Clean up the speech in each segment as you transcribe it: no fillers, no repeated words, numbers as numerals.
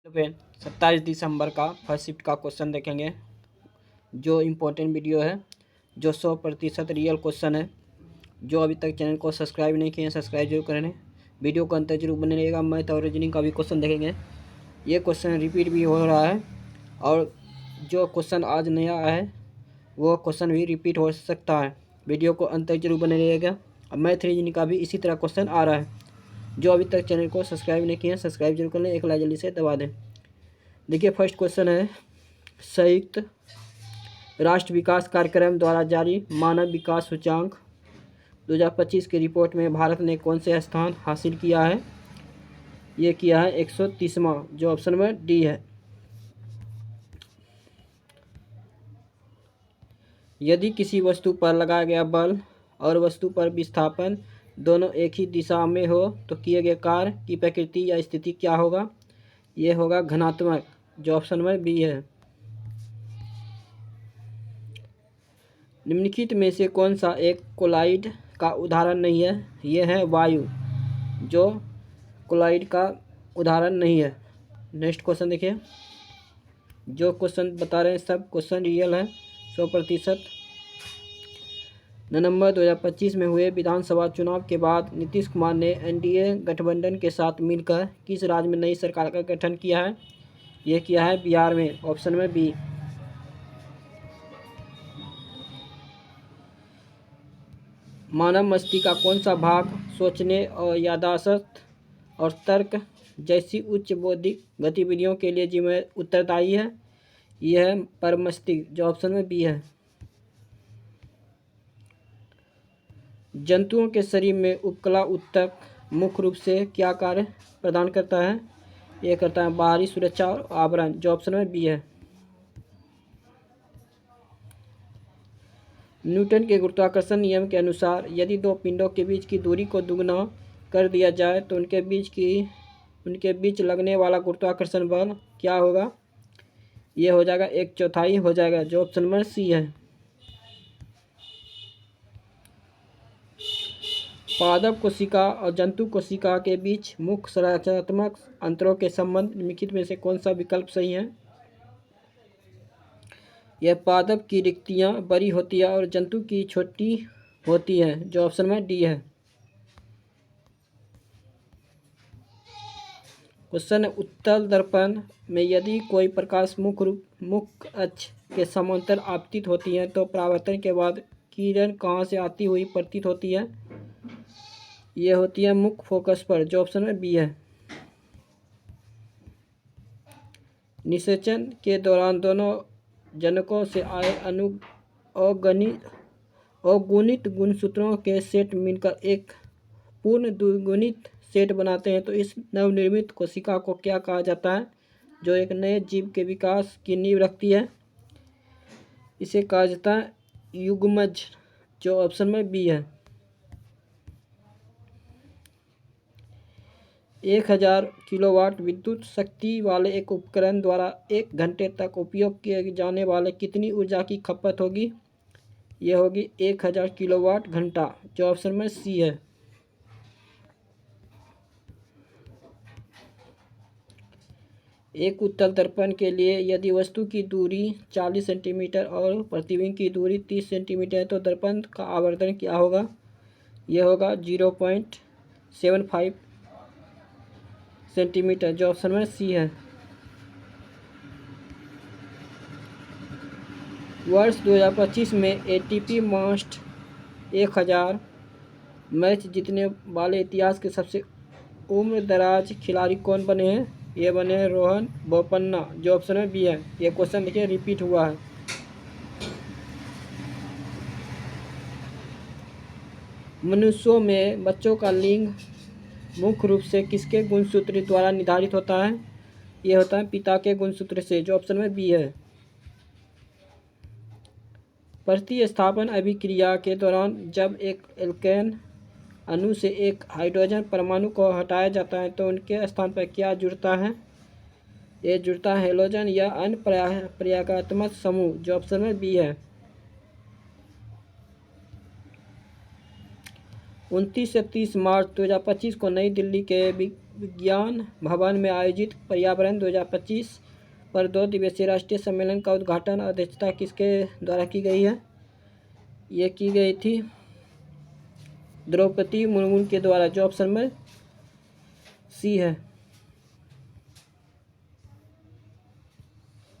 पे 27 दिसंबर का first shift का क्वेश्चन देखेंगे, जो इम्पोर्टेंट वीडियो है, जो 100% रियल क्वेश्चन है। जो अभी तक चैनल को सब्सक्राइब नहीं किए हैं, सब्सक्राइब जरूर करें। वीडियो को अंत जरूर बने रहेगा। मैथ और रीजनिंग का भी क्वेश्चन देखेंगे। ये क्वेश्चन रिपीट भी हो रहा है और जो क्वेश्चन आज नया है वो क्वेश्चन भी रिपीट हो सकता है। वीडियो को अंत तक जरूर बने रहेगा। अब मैथ रीजनिंग का भी इसी तरह क्वेश्चन आ रहा है। जो अभी तक चैनल को सब्सक्राइब नहीं किए हैं, सब्सक्राइब जरूर कर लें, एक लाइक जल्दी से दबा दें। देखिए, फर्स्ट क्वेश्चन है, संयुक्त राष्ट्र विकास कार्यक्रम द्वारा जारी मानव विकास सूचांक 2025 की रिपोर्ट में भारत ने कौन से स्थान हासिल किया है? ये किया है 130वां, जो ऑप्शन में डी है। यदि किसी वस्तु पर लगाया गया बल और वस्तु पर विस्थापन दोनों एक ही दिशा में हो तो किए गए कार्य की प्रकृति या स्थिति क्या होगा? ये होगा घनात्मक, जो ऑप्शन में बी है। निम्नलिखित में से कौन सा एक कोलाइड का उदाहरण नहीं है? ये है वायु, जो कोलाइड का उदाहरण नहीं है। नेक्स्ट क्वेश्चन देखिए, जो क्वेश्चन बता रहे हैं सब क्वेश्चन रियल है 100%। नवंबर 2025 में हुए विधानसभा चुनाव के बाद नीतीश कुमार ने एनडीए गठबंधन के साथ मिलकर किस राज्य में नई सरकार का गठन किया है? ये किया है बिहार में, ऑप्शन में बी। मानव मस्तिष्क का कौन सा भाग सोचने और याददाश्त और तर्क जैसी उच्च बौद्धिक गतिविधियों के लिए उत्तरदायी है? यह है परमस्तिष्क, जो ऑप्शन में बी है। जंतुओं के शरीर में उपकला ऊतक मुख्य रूप से क्या कार्य प्रदान करता है? यह करता है बाहरी सुरक्षा और आवरण, जो ऑप्शन में बी है। न्यूटन के गुरुत्वाकर्षण नियम के अनुसार यदि दो पिंडों के बीच की दूरी को दुगना कर दिया जाए तो उनके बीच लगने वाला गुरुत्वाकर्षण बल क्या होगा? यह हो जाएगा 1/4 हो जाएगा, जो ऑप्शन में सी है। पादप कोशिका और जंतु कोशिका के बीच मुख्य संरचनात्मक अंतरों के संबंध निम्नलिखित में से कौन सा विकल्प सही है? यह पादप की रिक्तियां बड़ी होती है और जंतु की छोटी होती है, जो ऑप्शन में डी है। क्वेश्चन है, उत्तल दर्पण में यदि कोई प्रकाश मुख्य अक्ष के समांतर आपतित होती है तो परावर्तन के बाद किरण कहाँ से आती हुई प्रतीत होती है? यह होती है मुख्य फोकस पर, जो ऑप्शन में बी है। निषेचन के दौरान दोनों जनकों से आए अगुणित गुणसूत्रों के सेट मिलकर एक पूर्ण द्विगुणित सेट बनाते हैं, तो इस नवनिर्मित कोशिका को क्या कहा जाता है, जो एक नए जीव के विकास की नींव रखती है? इसे कहा जाता है युग्मज, जो ऑप्शन में बी है। 1000 किलोवाट विद्युत शक्ति वाले एक उपकरण द्वारा 1 घंटे तक उपयोग किए जाने वाले कितनी ऊर्जा की खपत होगी? यह होगी 1000 किलोवाट घंटा, जो ऑप्शन में सी है। एक उत्तल दर्पण के लिए यदि वस्तु की दूरी 40 सेंटीमीटर और प्रतिबिंब की दूरी 30 सेंटीमीटर है तो दर्पण का आवर्धन क्या होगा? यह होगा 0.75 सेंटीमीटर, जो ऑप्शन में सी है। वर्ष 2025 में एटीपी मास्टर 1000 मैच जीतने वाले इतिहास के सबसे उम्रदराज खिलाड़ी कौन बने हैं? ये बने हैं रोहन बोपन्ना, जो ऑप्शन में बी है। ये क्वेश्चन देखिए रिपीट हुआ है। मनुष्यों में बच्चों का लिंग मुख्य रूप से किसके गुणसूत्र द्वारा निर्धारित होता है? ये होता है पिता के गुणसूत्र से, जो ऑप्शन में बी है। प्रतिस्थापन अभिक्रिया के दौरान जब एक एल्केन अणु से एक हाइड्रोजन परमाणु को हटाया जाता है तो उनके स्थान पर क्या जुड़ता है? ये जुड़ता है हेलोजन या अन्य प्रयागात्मक समूह, जो ऑप्शन में बी है। 29 से 30 मार्च 2025 को नई दिल्ली के विज्ञान भवन में आयोजित पर्यावरण 2025 पर 2 दिवसीय राष्ट्रीय सम्मेलन का उद्घाटन अध्यक्षता किसके द्वारा की गई है? ये की गई थी द्रौपदी मुर्मू के द्वारा, जो ऑप्शन में सी है।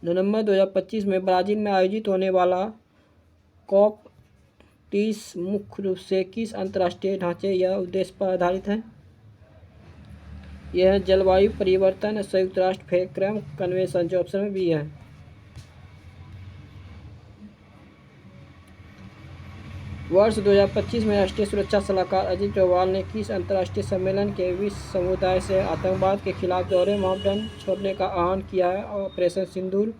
नवंबर 2025 में ब्राज़ील में आयोजित होने वाला COP30 मुख्य रूप से किस अंतर्राष्ट्रीय ढांचे या उद्देश्य पर आधारित है? यह जलवायु परिवर्तन संयुक्त राष्ट्र फ्रेम कन्वेंशन, जो ऑप्शन में बी है। वर्ष 2025 में राष्ट्रीय सुरक्षा सलाहकार अजीत डोभाल ने किस अंतर्राष्ट्रीय सम्मेलन के विश्व समुदाय से आतंकवाद के खिलाफ दोहरे मापदंड छोड़ने का आह्वान किया है? ऑपरेशन सिंदूर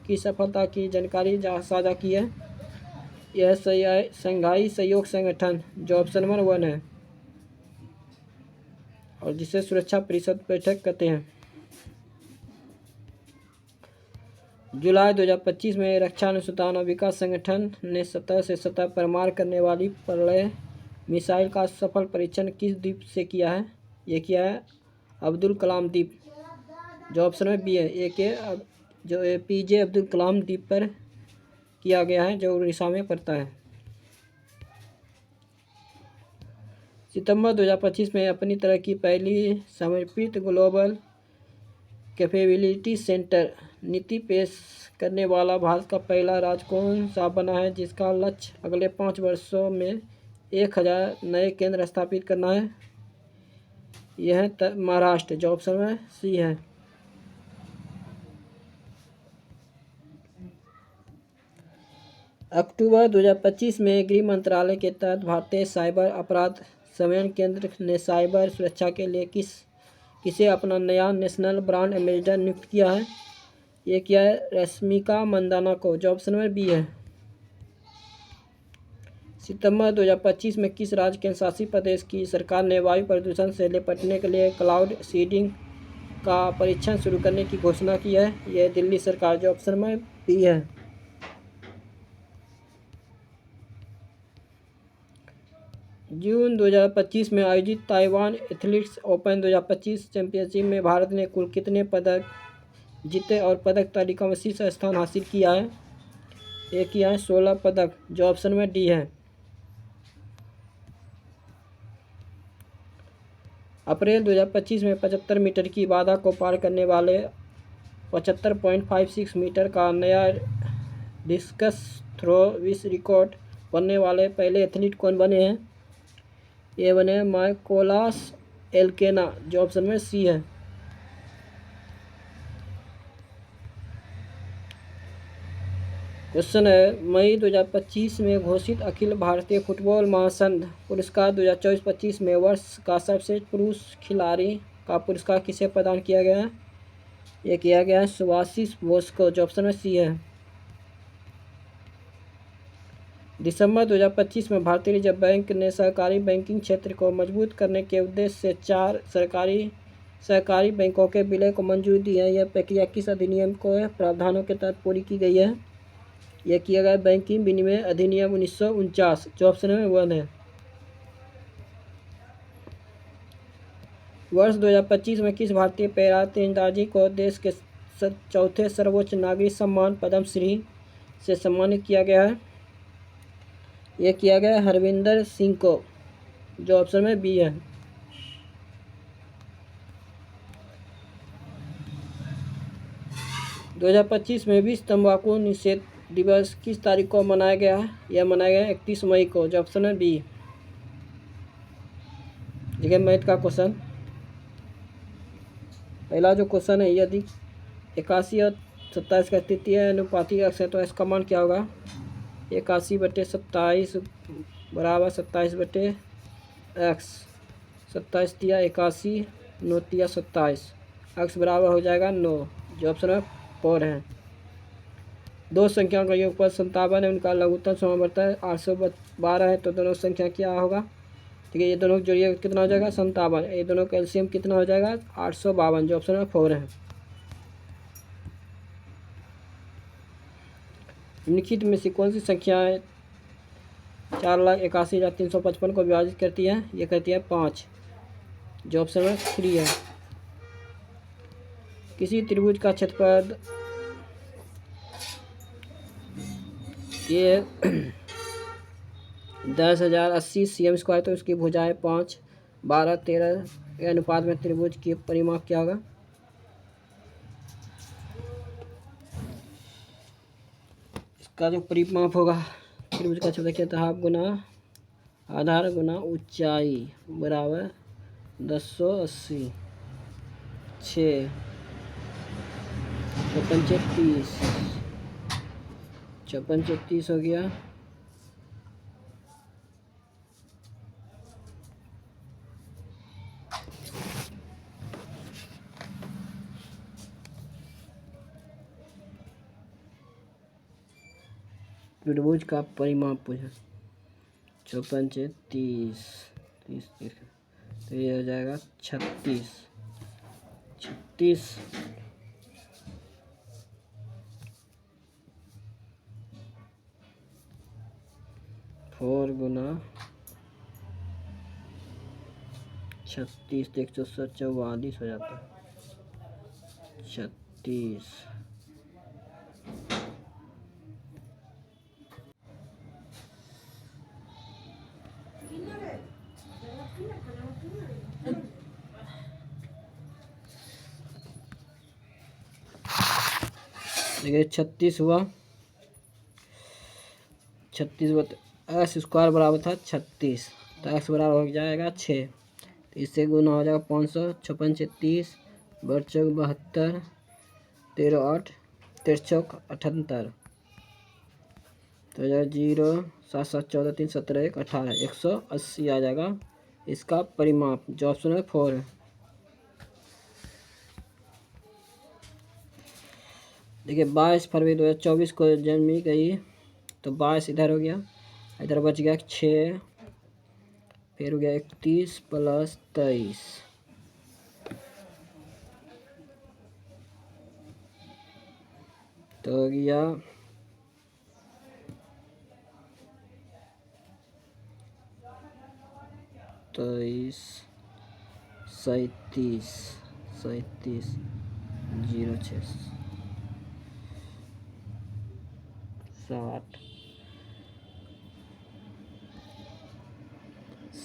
की सफलता की जानकारी साझा की है? यह शंघाई सहयोग संगठन, जो ऑप्शन नंबर 1 है, और जिसे सुरक्षा परिषद बैठक कहते हैं। जुलाई 2025 में रक्षा अनुसंधान और विकास संगठन ने सतह से सतह पर मार करने वाली प्रलय मिसाइल का सफल परीक्षण किस द्वीप से किया है? ये किया है अब्दुल कलाम द्वीप, जो ऑप्शन में बी है। जो APJ अब्दुल कलाम द्वीप पर किया गया है, जो उड़ीसा में पड़ता है। सितंबर 2025 में अपनी तरह की पहली समर्पित ग्लोबल कैपेबिलिटी सेंटर नीति पेश करने वाला भारत का पहला राज्य कौन सा बना है, जिसका लक्ष्य अगले 5 वर्षों में 1000 नए केंद्र स्थापित करना है? यह है महाराष्ट्र, जो ऑप्शन में सी है। अक्टूबर 2025 में गृह मंत्रालय के तहत भारतीय साइबर अपराध समन्वय केंद्र ने साइबर सुरक्षा के लिए किसे अपना नया नेशनल ब्रांड एम्बेसडर नियुक्त किया है? ये किया है रश्मिका मंदाना को, जो ऑप्शन में बी है। सितंबर 2025 में किस राज्य केंद्र शासित प्रदेश की सरकार ने वायु प्रदूषण से निपटने के लिए क्लाउड सीडिंग का परीक्षण शुरू करने की घोषणा की है? यह दिल्ली सरकार, जो ऑप्शन में बी है। जून 2025 में आयोजित ताइवान एथलेटिक्स ओपन 2025 चैंपियनशिप में भारत ने कुल कितने पदक जीते और पदक तालिका में शीर्ष स्थान हासिल किया है? ये किया है 16 पदक, जो ऑप्शन में डी है। अप्रैल 2025 में 75 मीटर की बाधा को पार करने वाले 75.56 मीटर का नया डिस्कस थ्रो विश्व रिकॉर्ड बनने वाले पहले एथलीट कौन बने हैं? ये बने माइकोलास एल्केना, जो ऑप्शन में सी है। क्वेश्चन है, मई 2025 में घोषित अखिल भारतीय फुटबॉल महासंघ पुरस्कार 2024-25 में वर्ष का सर्वश्रेष्ठ पुरुष खिलाड़ी का पुरस्कार किसे प्रदान किया गया है? यह किया गया है सुभाषिष बोस को, जो ऑप्शन में सी है। दिसंबर 2025 में भारतीय रिजर्व बैंक ने सहकारी बैंकिंग क्षेत्र को मजबूत करने के उद्देश्य से 4 सहकारी बैंकों के विलय को मंजूरी दी है। यह प्रक्रिया किस अधिनियम को प्रावधानों के तहत पूरी की गई है? यह किया गया बैंकिंग विनिमय अधिनियम 1949, जो ऑप्शन में 1 है। वर्ष 2025 में किस भारतीय पैरा तीरंदाजी को देश के 4थे सर्वोच्च नागरिक सम्मान पद्मश्री से सम्मानित किया गया है? यह किया गया हरविंदर सिंह को, जो ऑप्शन में बी है। दो 2025 में विश्व तंबाकू निषेध दिवस किस तारीख को मनाया गया है? यह मनाया गया 31 मई को, जो ऑप्शन है बी। देखिए मैथ का क्वेश्चन, पहला जो क्वेश्चन है, यदि 81 और 27 का तृतीय अनुपातिक अक्ष है तो इसका मान क्या होगा? 81/27 बराबर 27/x। 27 दिया 81, 9 दिया 27, x बराबर हो जाएगा 9, जो ऑप्शन में 4 है। दो संख्याओं का योगफल 57 है, उनका लघुत्तम समावर्त है 812 है, तो दोनों संख्या क्या होगा? ठीक है, ये दोनों जोड़िए कितना हो जाएगा? 57। ये दोनों का एलसीएम कितना हो जाएगा? 852, जो ऑप्शन में 4 है। निम्नलिखित में से कौन सी संख्याएँ 4,81,355 को विभाजित करती है? ये करती है 5, जो ऑप्शन में 3 है। किसी त्रिभुज का क्षेत्रफल ये 10,080 cm², तो उसकी भुजाएं 5, 12, 13 के अनुपात में त्रिभुज की परिमाप क्या होगा? इसका जो परिमाप होगा त्रिभुज का क्षेत्रफल क्या था? हाफ गुना आधार गुना ऊंचाई बराबर 1080, 6 54 30 हो गया। त्रिभुज का परिमाप पूछा। 54 30 तो ये हो जाएगा 36 4 गुना 36 तो 144 हो जाता है। 36 देखिए 36 हुआ। 36 एक्स स्क्वायर बराबर था 36, तो एक्स बराबर हो जाएगा 6, तो इससे गुना हो जाएगा 500, 56 30 बरचौक 72, 13 8 13 78, तो हो जाएगा 0 7 7 14 3 17 1 18 180 आ जाएगा इसका परिमाप, जो ऑप्शन है 4 है। देखिए 22 फरवरी 2024 को जन्मी गई, तो 22 इधर हो गया, इधर बच गया 6, फिर हो गया 31 प्लस 23, तो हो गया 23 37 06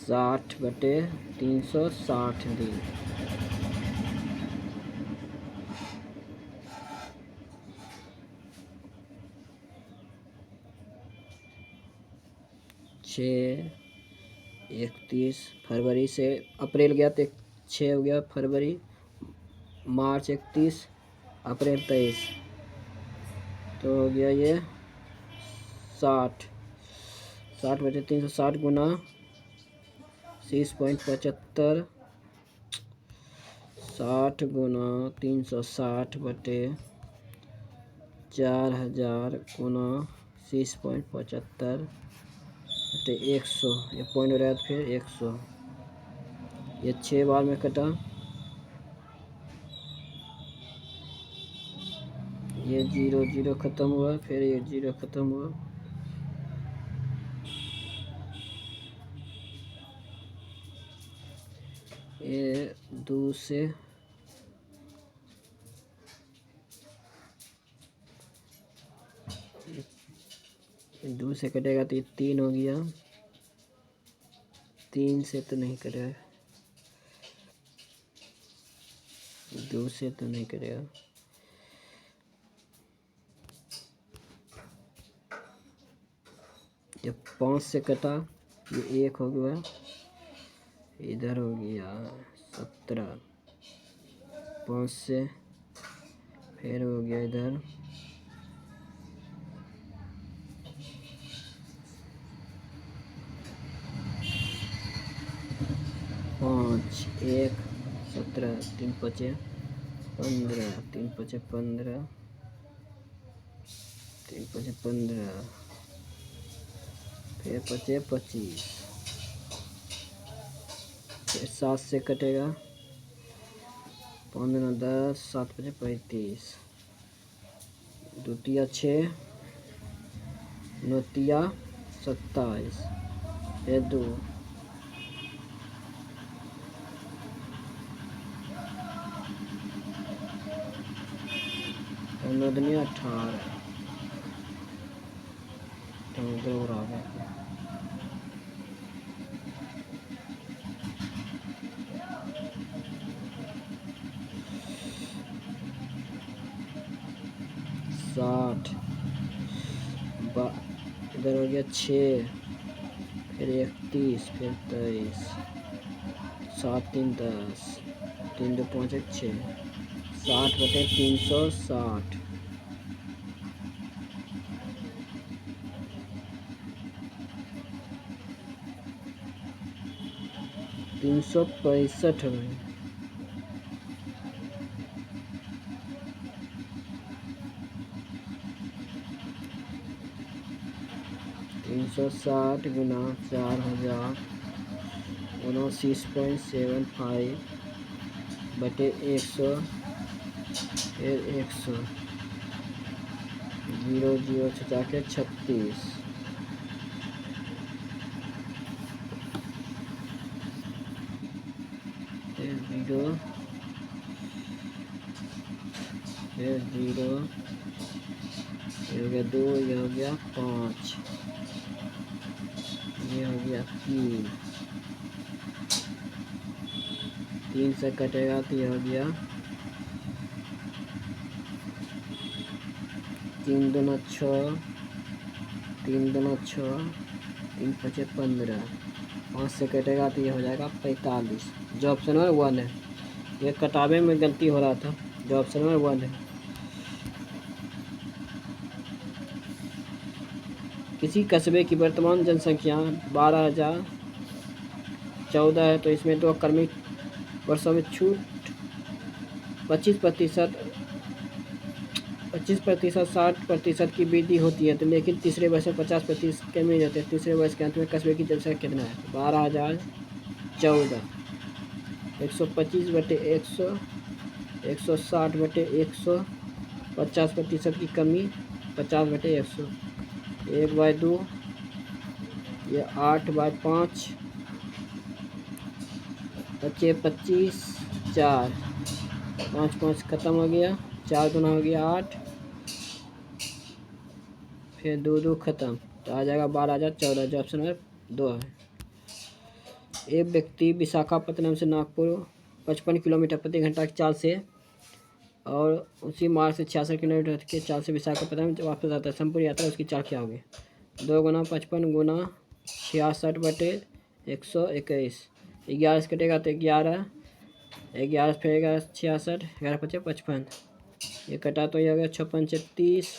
60/360 दिन। छः 31 फरवरी से अप्रैल गया तो 6 हो गया फरवरी, मार्च 31, अप्रैल 23, तो हो गया ये 60/360 गुना 30.75, 60 गुना 360/4000 गुना 30.75 100, ये पॉइंट हो रहा है तो फिर 100, ये 6 बार में कटा, ये 0 0 ख़त्म हुआ, फिर ये 0 ख़त्म हुआ, ये 2 से कटेगा तो ये 3 हो गया, 3 से तो नहीं कटेगा, 2 से तो नहीं कटेगा, जब 5 से कटा ये 1 हो गया, इधर हो गया 17, 5 से फिर हो गया इधर 5 1 17 3 5 15 3 5 15 3 5 15 फिर 5 25, फिर 7 से कटेगा 15 10 7 5 35, द्वितीया 6 नौतिया 27, फिर 2, 15 दुनिया 18 तो उधर और आ गया। साठ इधर हो गया 6, फिर 31, फिर 23, 7 3 10, 3 2 5 1 6, 60/360, 365 है। 360 गुना 4000 79.75/100, फिर 100, 0 0 छुटा के 36, फिर 0, फिर 0, ये हो गया 2, ये हो गया 5, ये हो गया 3 से कटेगा तो ये हो गया 3 दूना 6, 3 दूना 6, 3 5 15, 5 से कटेगा तो ये हो जाएगा 45। जो ऑप्शन नंबर 1 है, ये कटावे में गलती हो रहा था। जो ऑप्शन नंबर 1 है। किसी कस्बे की वर्तमान जनसंख्या 12,014 है तो इसमें 2 कर्मिक वर्षों में छूट 25%, 60% की वृद्धि होती है तो लेकिन तीसरे वर्ष में 50% कमी जाती है। तीसरे वर्ष के अंत में कस्बे की जनसंख्या कितना है? 12,014, 125/100, 160/100, 50% की कमी 50/100, 1/2, ये 8/5, बचे 25, 4, 5 5 खत्म हो गया, 4 दूना हो गया 8, फिर 2 2 खत्म तो आ जाएगा 12,014। जो ऑप्शन नंबर 2 है। एक व्यक्ति विशाखापत्तनम से नागपुर 55 किलोमीटर प्रति घंटा की चाल से और उसी मार्ग से 66 किलोमीटर की चाल से विशाखापत्तनम वापस आता है। संपूर्ण यात्रा उसकी चाल क्या होगी? 2 गुना 55 गुना 66/121, 11 से कटेगा तो 11, 11 फिर 11 66, 11 5 55, ये कटा तो ये हो गया 56 30,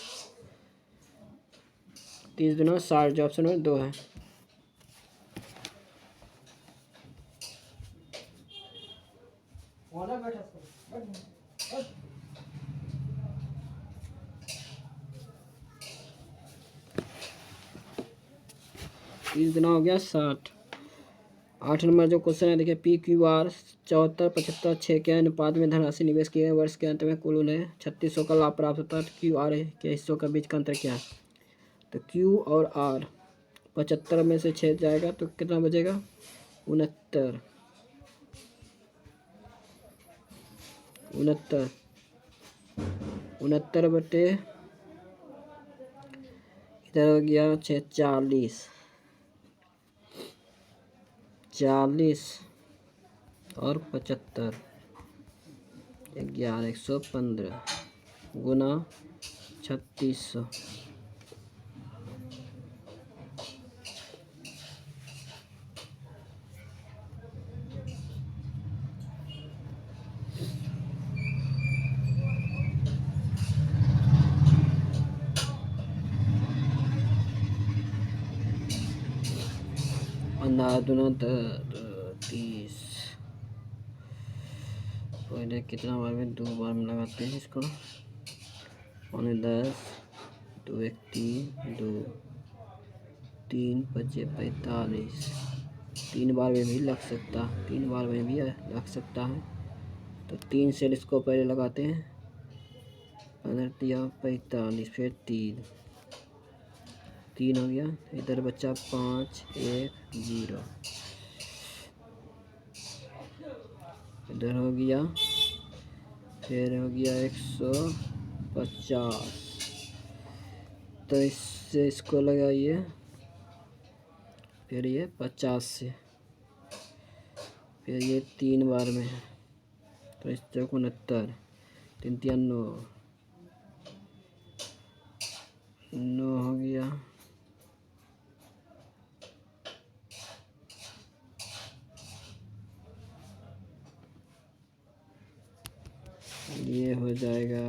30 दूना 60। जो ऑप्शन नंबर 2 है। तीस गुना हो गया 60। 8 नंबर जो क्वेश्चन है देखिए, PQR 74 75 6 के अनुपात में धनराशि निवेश किए गए वर्ष के अंत में कुल उन्हें 3600 का लाभ प्राप्त होता है। QR के हिस्सों का बीच का अंतर क्या है? तो Q और R 75 में से 6 जाएगा तो कितना बचेगा? 69, 69, 69 इधर हो गया 40, 40 और 75, 11 115 गुना 3600, अंदाज दूना 30। पहले कितना बार में? 2 बार में लगाते हैं इसको। 10, 2 1 3, 2 3 5 45, 3 बार में भी लग सकता, 3 बार में भी लग सकता है। तो 3 सेल इसको पहले लगाते हैं। 15 45, फिर 3 3 हो गया, इधर बच्चा 5 1 0, इधर हो गया, फिर हो गया 100 50। तो इससे इसको लगाइए, फिर ये 50 से, फिर ये 3 बार में है, तो इस 69, 3 3 9, 9 हो गया। ये हो जाएगा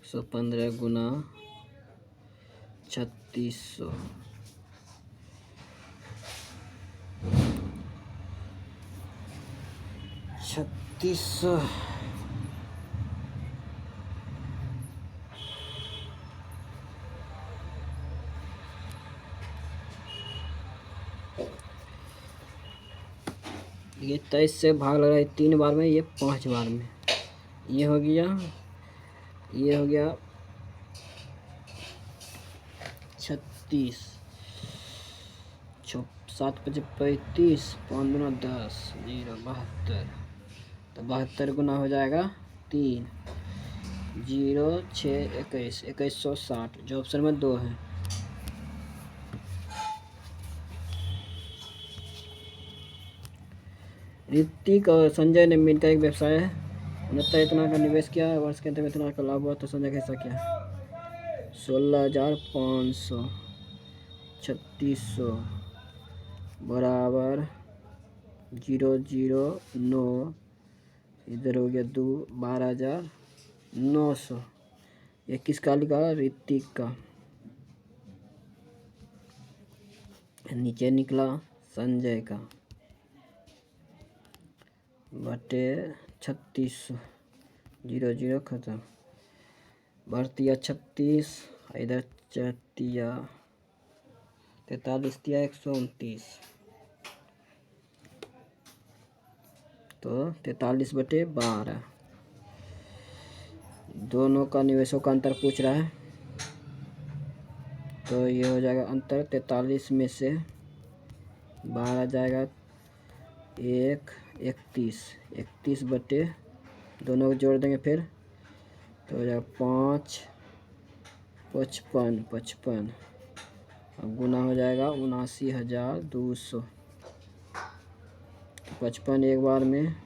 115 गुना 3600, 3600 ये 23 से भाग लग रहा है 3 बार में, ये 5 बार में। ये हो गया 36, 7 5 35, 5 दूना 10, 0 72। तो 72 गुना हो जाएगा 3, 0 6 21, 2160, जो ऑप्शन में 2 है। ऋतिक और संजय ने मिलकर एक व्यवसाय है, 69 इतना का निवेश किया, वर्ष के अंत में इतना का लाभ हुआ। तो संजय का हिस्सा क्या है? 16,500, 3600 बराबर 009, इधर हो गया 2, 12,900। ये किसका लिखा? ऋतिक का। नीचे निकला संजय का बटे 3600, 0 0 खत्म, बढ़तिया 36, इधर चतिया 43 दिया 129, तो 43 बटे 12। दोनों का निवेशों का अंतर पूछ रहा है, तो ये हो जाएगा अंतर 43 में से 12 जाएगा 31 बटे, दोनों को जोड़ देंगे फिर, तो हो जाएगा 5 55, अब गुना हो जाएगा 79,200। 55 एक बार में,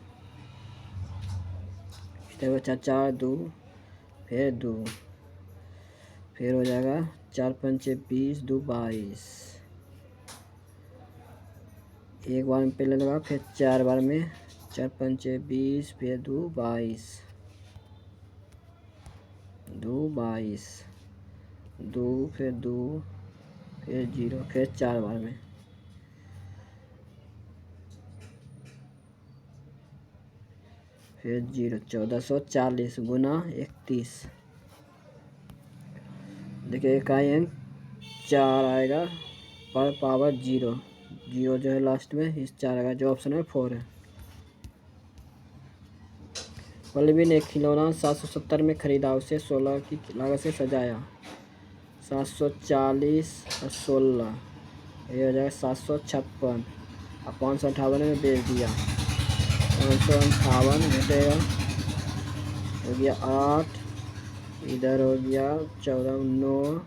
इधर बचा 4 2, फिर 2, फिर हो जाएगा 4 5 20, 2 22, एक बार में पहले लगा, फिर 4 बार में, 4 5 20, फिर 2 22, 2 22, 2 फिर 2, फिर 0, फिर 4 बार में, फिर 0, 1440 गुना 31। देखिए इकाई अंक 4 आएगा पर पावर 0 जो है लास्ट में, इस 4 आएगा, जो ऑप्शन में 4 है। पल्लवी ने एक खिलौना 770 में खरीदा, उसे 16 की लागत से सजाया। 740 और 16, ये हो जाएगा 756, और 558 में बेच दिया। 558 घटेगा, हो गया 8, इधर हो गया 14 9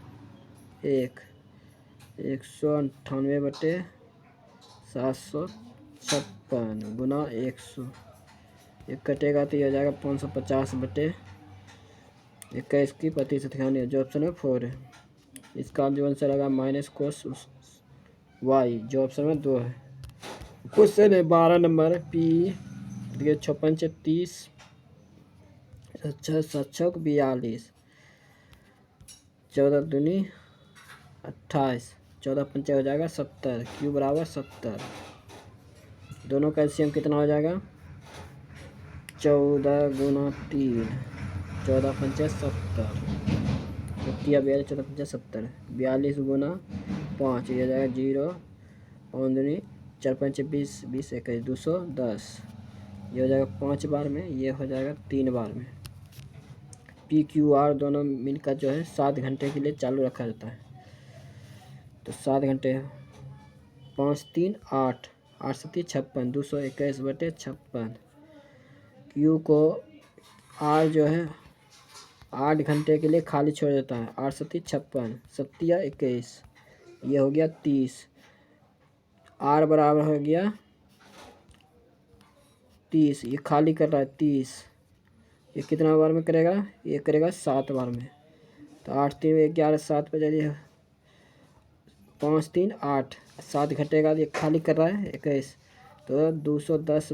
1, 198 बटे 756 गुना 100, एक कटेगा तो ये हो जाएगा 550 बटे 21 की प्रतिशत खानी है, जो ऑप्शन में 4 है। इसका जो आंसर आएगा माइनस कोस वाई, जो ऑप्शन में 2 है। क्वेश्चन है 12 नंबर पी, देखिए 56 30, 7 42, 14 दूनी 28, 14 5 हो जाएगा 70, क्यू बराबर 70। दोनों का एलसीएम कितना हो जाएगा? 14 गुना 3, 14 5 70, 42, 14 5 70, 42 गुना 5, ये हो जाएगा 0, 5 दूनी 4 5 20, 20 21, 210, ये हो जाएगा 5 बार में, ये हो जाएगा 3 बार में। पी क्यू आर दोनों मिलकर जो है 7 घंटे के लिए चालू रखा जाता है। तो 7 घंटे है। 5 3 8, 8 7 56, 221/56। क्यू को आर जो है 8 घंटे के लिए खाली छोड़ देता है। 8 7 56, 7 21, ये हो गया 30। आर बराबर हो गया 30, ये खाली कर रहा है 30। ये कितना बार में करेगा? ये करेगा 7 बार में। तो 8 3 11, 7 पे चलिए, 5 3 8, 7 घटेगा, ये खाली कर रहा है 21, तो 210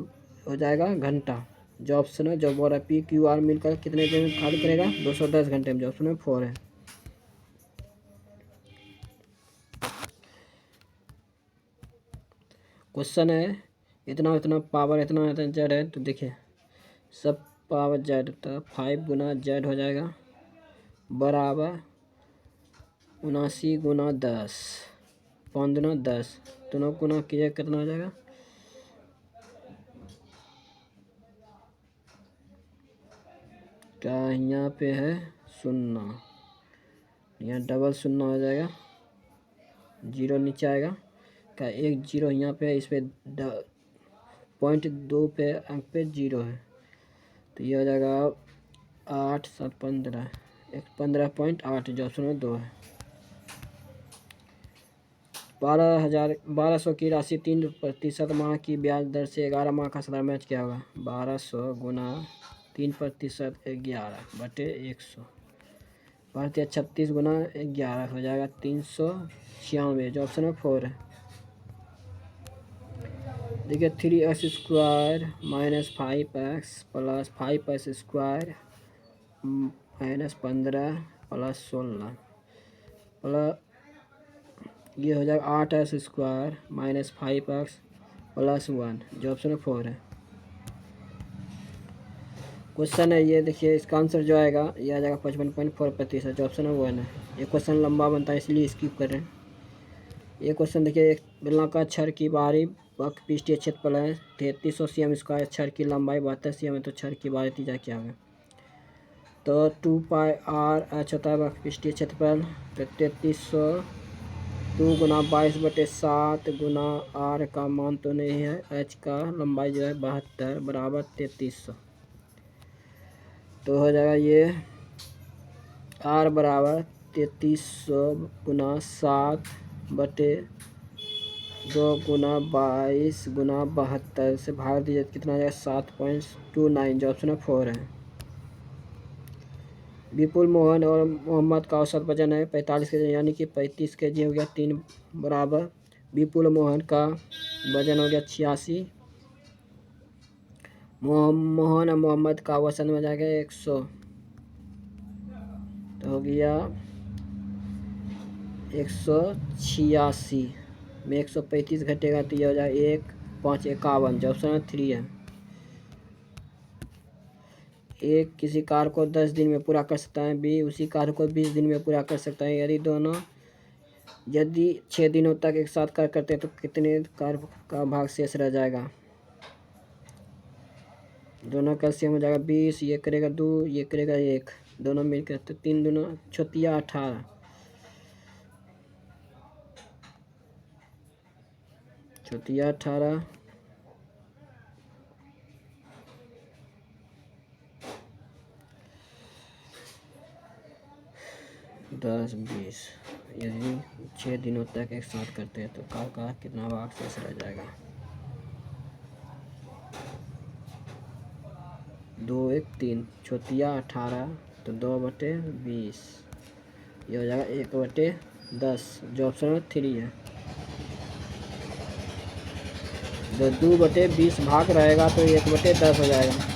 हो जाएगा घंटा। जो ऑप्शन है, जो बोल रहा है पी क्यू आर मिलकर कितने दिन में खाली करेगा? 210 घंटे में। जो ऑप्शन में 4 है। क्वेश्चन है इतना इतना पावर इतना इतना जेड है, तो देखिए सब पावर जेड, तो 5 गुना जेड हो जाएगा बराबर 79 गुना 10, 5 गुना 10, दोनों गुना किया कितना हो जाएगा? क्या यहाँ पे है 0, यहाँ डबल 0 हो जाएगा, 0 नीचे आएगा। क्या 1 0 यहाँ पे है, इस पे 0.2 पे अंक पे 0 है, तो ये हो जाएगा 8 7 15, 15.8, जो ऑप्शन में 2 है। 1200 की राशि 3% माह की ब्याज दर से 11 माह का सलाना ब्याज क्या होगा? 1200 गुना 3% 11/100, 36 गुना 11 हो जाएगा 396, जो ऑप्शन में 4 है। देखिए 3x² minus 5x plus 5x² minus 15 plus 16 plus ये हो जाएगा 8x² माइनस 5x प्लस 1, जो ऑप्शन 4 है। क्वेश्चन है ये, देखिए इसका आंसर जो आएगा ये आ जाएगा 55.4%, जो ऑप्शन है 1 है। ये क्वेश्चन लंबा बनता है इसलिए स्किप कर रहे हैं। ये क्वेश्चन देखिए, एक बेलनाकार छड़ की बाहरी पृष्ठीय क्षेत्रफल है 3300 cm², छड़ की लंबाई 72 cm है, तो छड़ की बाहरी त्रिज्या क्या होगा? तो 2πr(h) होता है पृष्ठीय क्षेत्रफल, तो 3300 2 गुना 22/7 गुना r का मान तो नहीं है, h का लंबाई जो है 72 बराबर 3300, तो हो जाएगा ये r बराबर 3300 गुना 7/2 गुना 22 गुना 72 से भाग दीजिए, कितना आ जाएगा? 7.29, जो ऑप्शन 4 है। विपुल, मोहन और मोहम्मद का औसत वजन है 45 kg, यानी कि 35 kg हो गया 3 बराबर। विपुल मोहन का वजन हो गया 86, मोहन और मोहम्मद का वजन हो जाएगा 100, तो हो गया 186 में 135 घटेगा, तो ये हो जाएगा 1 5 51, जो ऑप्शन 3 है। एक किसी कार्य को 10 दिन में पूरा कर सकता है, बी उसी कार्य को 20 दिन में पूरा कर सकता है, यदि 6 दिनों तक एक साथ कार्य करते हैं तो कितने कार्य का भाग शेष रह जाएगा? दोनों का सेम हो जाएगा 20, ये करेगा 2, ये करेगा 1, दोनों मिलकर, तो 3 दूना 18, 18 10 20, यदि 6 दिनों तक एक साथ करते हैं तो कार का कितना भाग शेष रह जाएगा? 2 1 3, 18, तो 2/20, ये हो जाएगा 1/10, जो ऑप्शन 3 है। जो 2/20 भाग रहेगा तो 1/10 हो जाएगा।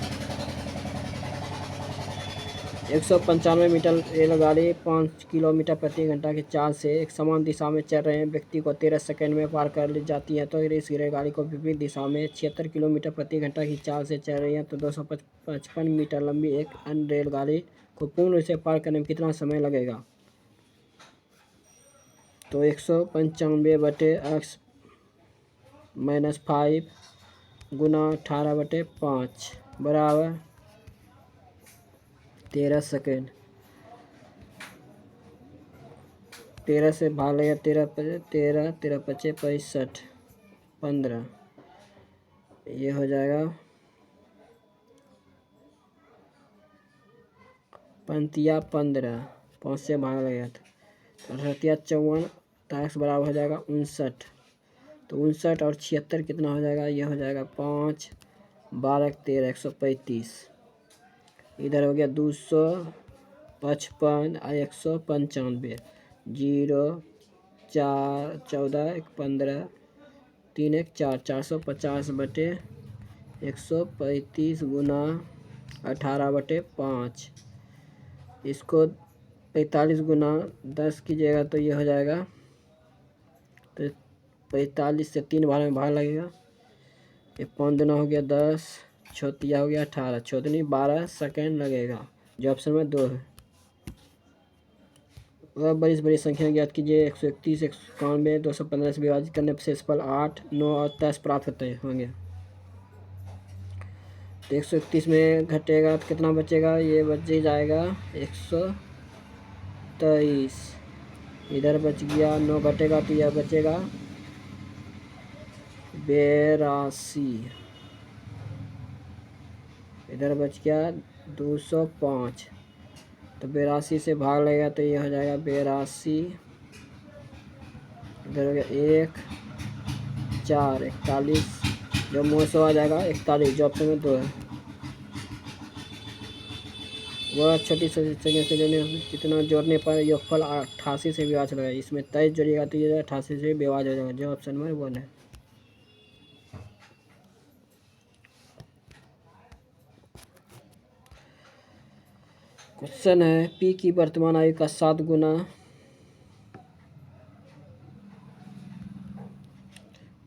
195 मीटर रेलगाड़ी 5 किलोमीटर प्रति घंटा की चाल से एक समान दिशा में चल रहे व्यक्ति को 13 सेकंड में पार कर ली जाती है, तो इस रेलगाड़ी को विपरीत दिशा में 76 किलोमीटर प्रति घंटा की चाल से चल रही है, तो 255 मीटर लंबी एक अन्य रेलगाड़ी को पूर्ण रूप से पार करने में कितना समय लगेगा? तो 195/x माइनस 5 गुना 18/5 बराबर 13 सेकेंड। 13 से भाग लिया, 13 13 पचे 65, 15, ये हो जाएगा 15, 5 से भाग लिया तो 54, 58 बराबर हो जाएगा 59। तो 59 और 76 कितना हो जाएगा, ये हो जाएगा 5, 12, 13, 135। इधर हो गया 255 और 195, 0, 4, 14, 1, 15, 3, 1, 4, 450 बटे 135 गुना 18/5। इसको 45 गुना 10 कीजिएगा तो ये हो जाएगा, तो 45 से 3 बार में भाग लगेगा। ये 5 दूना हो गया 10, छोतिया हो गया 18, छोतनी 12 सेकेंड लगेगा, जो ऑप्शन में 2 है। वह बड़ी से बड़ी संख्या ज्ञात कीजिए। 131, 191, 215 से विभाजित करने पर शेषफल 8, 9 और 10 प्राप्त होते होंगे। तो 131 में घटेगा तो कितना बचेगा, ये बच जाएगा 123। इधर बच गया 9 घटेगा तो यह बचेगा 82। इधर बच गया 205, तो 82 से भाग लेगा तो ये हो जाएगा 82। इधर हो गया 1, 4, 41, जो मुँह से आ जाएगा 41, जो ऑप्शन में 2 है। वह छोटी संख्या से जोड़ने कितना जोड़ने पर योगफल 88 से विभाज्य होगा। इसमें 23 जोड़िएगा तो ये 88 से विभाज्य हो जाएगा, जो ऑप्शन में 1 है। क्वेश्चन है पी की वर्तमान आयु का 7 गुना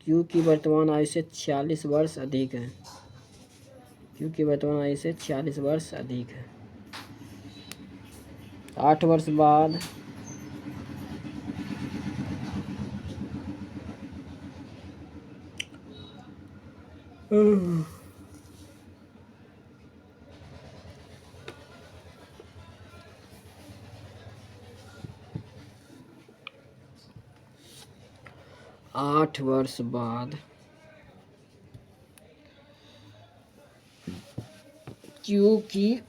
क्यू की वर्तमान आयु से 46 वर्ष अधिक है। क्यू की वर्तमान आयु से 46 वर्ष अधिक है। 8 वर्ष बाद 8 वर्ष बाद क्यू की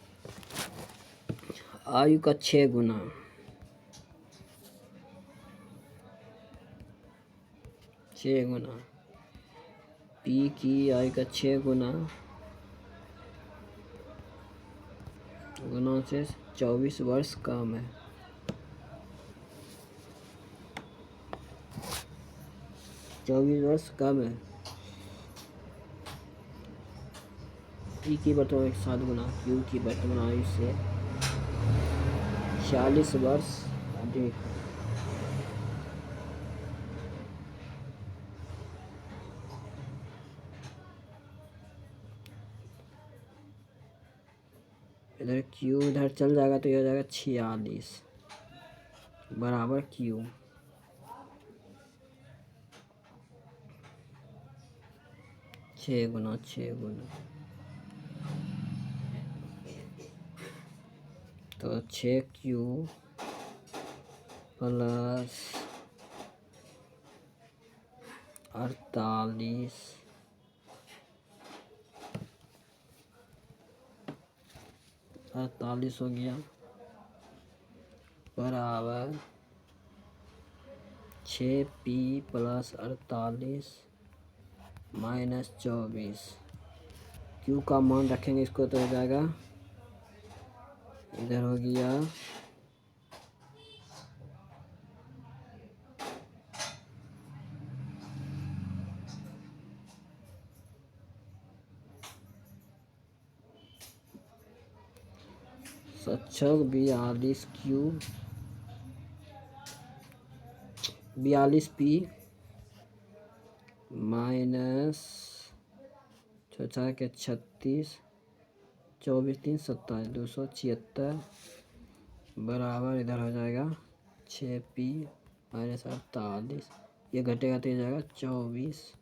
आयु का 6 गुना, पी की आयु का 6 गुना से 24 वर्ष कम है। पी की वर्तमान 7 गुना क्यू की वर्तमान आयु से 46 वर्ष अधिक। इधर क्यू इधर चल जाएगा तो ये हो जाएगा 46 बराबर क्यू। छः गुना तो 6Q प्लस 48 हो गया बराबर 6P प्लस 48 माइनस 24। Q का मान रखेंगे इसको तो हो जाएगा, इधर हो गया 42P माइनस 36, 24, 3, 27, 276 बराबर इधर हो जाएगा 6P माइनस 48, ये घटेगा तो ये जाएगा 24।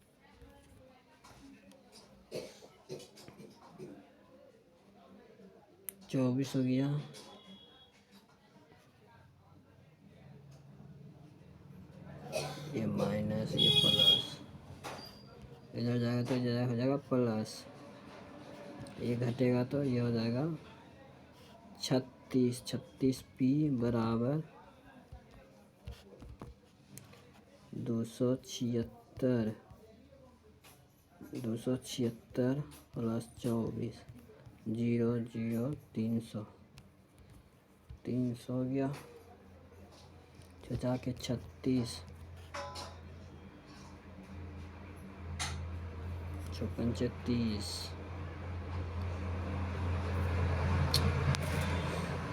हो गया ये माइनस, ये प्लस, इधर जाएगा तो इधर हो जाएगा प्लस, ये घटेगा तो ये हो जाएगा 36। 36p बराबर 276। 276 प्लस 24, 0 0 300, 300 गया, 50 के 36, 54 30।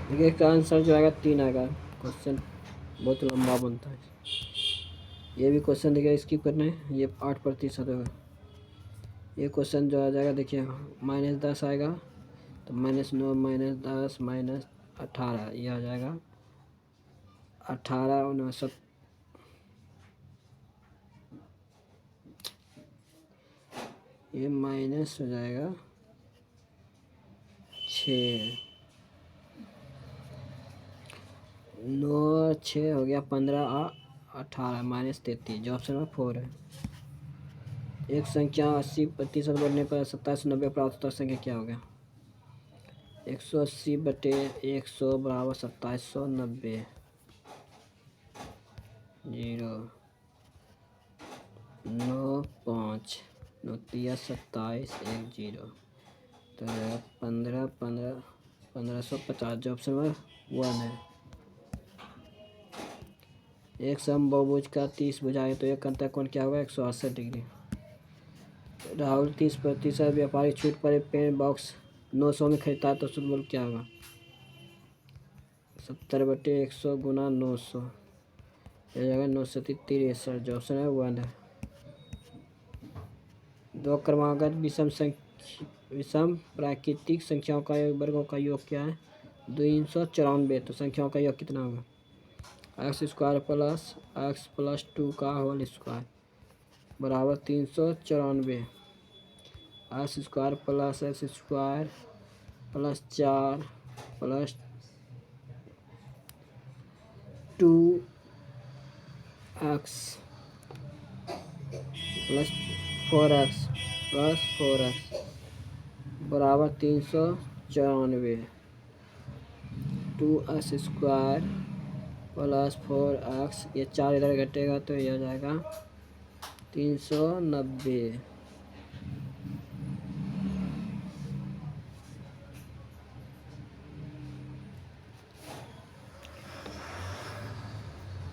देखिए इसका आंसर जो आएगा 3 आएगा। क्वेश्चन बहुत लंबा बनता है। ये भी क्वेश्चन देखिए स्किप करना है, ये 8% होगा। ये क्वेश्चन जो आ जाएगा देखिए -10 आएगा तो -9 -10 -18 ये आ जाएगा 18 19। ये माइनस हो जाएगा 6, 9 6 हो गया 15 18 -33, जो ऑप्शन में 4 है। एक संख्या 80% बढ़ने पर 2790 प्राप्त होता संख्या क्या हो गया? 180/100 बराबर 2790। 0 9 5 9 27 1 0 तो 15 15 1550, जो ऑप्शन में 1 है। एक समबाहुभुज का 30 भुजाएं तो एक अंतःकोण क्या होगा? 168 डिग्री। राहुल 30% व्यापारी छूट पर एक पेन बॉक्स 900 में खरीदता है तो शुद्ध मूल्य क्या होगा? 70/100 गुना 900 हो जाएगा 963, जो ऑप्शन है 1 है। दो क्रमागत विषम प्राकृतिक संख्याओं का वर्गों का योग क्या है? 294। तो संख्याओं का योग कितना होगा? x² + x + 2 का होल स्क्वायर बराबर 394। x² + x² + 4 + 2x + 4x + 4x बराबर 394। 2x² + 4x, ये 4 इधर घटेगा तो ये हो जाएगा 390।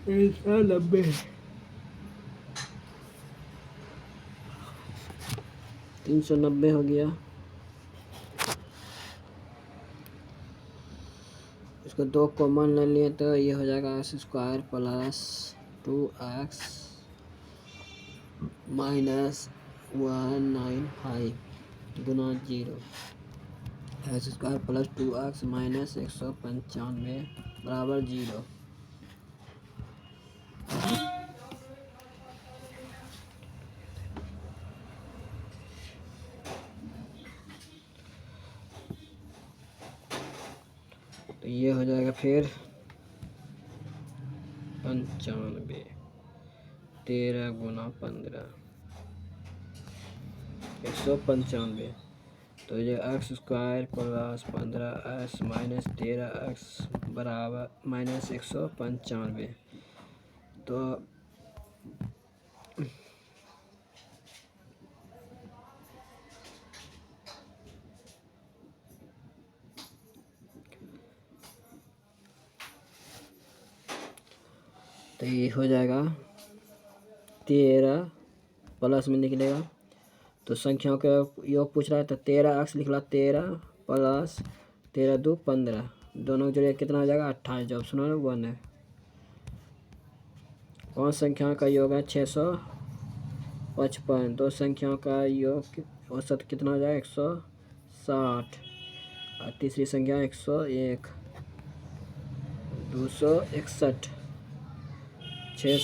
$390 390 हो गया। इसको 2 कॉमन ले लिए तो ये हो जाएगा x² + 2x - 195 गुना 0। x² + 2x - 195 बराबर 0। तो ये हो जाएगा फिर 95। 13 गुना 15 195। तो ये x² + 15x - 13x बराबर -195। तो ये हो जाएगा 13 प्लस में निकलेगा तो संख्याओं का योग पूछ रहा है तो 13x लिख ला, 13 प्लस 13 2 15, दोनों के जरिए कितना हो जाएगा? 28, जो ऑप्शन 1 है। 5 संख्याओं का योग है 655। 2 संख्याओं का योग औसत कितना हो जाएगा? 160। और तीसरी संख्या 101 261। 6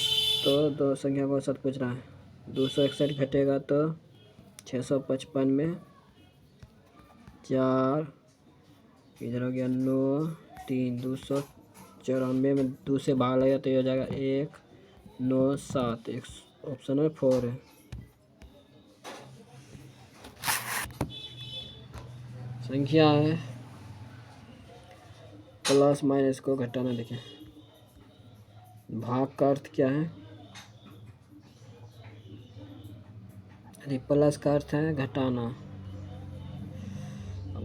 तो 2 संख्या का औसत पूछ रहा है। 261 घटेगा तो 655 में 4 इधर हो गया 9 3 294 में 2 से भाग लगेगा तो ये हो जाएगा 1 9 7 एक ऑप्शन में 4 है। संख्या है प्लस माइनस को घटाना। देखें भाग का अर्थ क्या है, अरे प्लस का अर्थ है घटाना,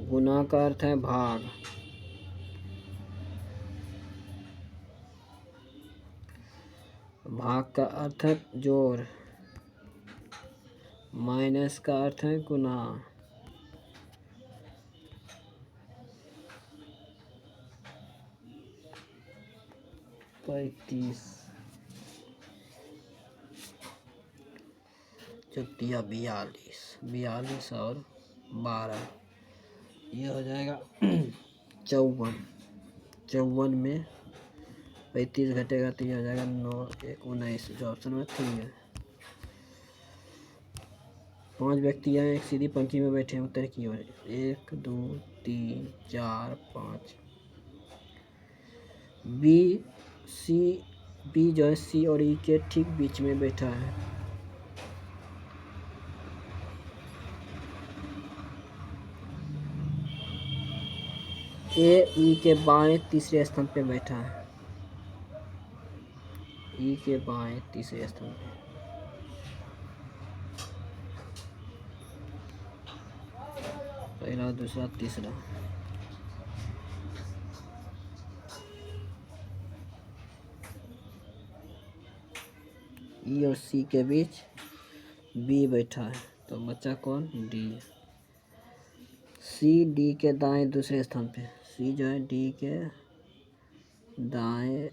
गुना का अर्थ है भाग, भाग का अर्थ है जोड़, माइनस का अर्थ है गुना। तो 31 चौथिया 42, 42 और 12 ये हो जाएगा 54। 54 में 35 घटेगा तो ये हो जाएगा 9 1 19, जो ऑप्शन में 3 है। 5 व्यक्ति हैं, एक सीधी पंक्ति में बैठे हैं, उत्तर की ओर 1 2 3 4 5। बी जो है सी और ई के ठीक बीच में बैठा है। ए ई के बाएं तीसरे स्थान पे बैठा है। ई के बाएं तीसरे स्थान पे, पहला दूसरा तीसरा। ई और सी के बीच बी बैठा है, तो बच्चा कौन, डी। सी डी के दाएं दूसरे स्थान पे, सी जो है डी के दाएं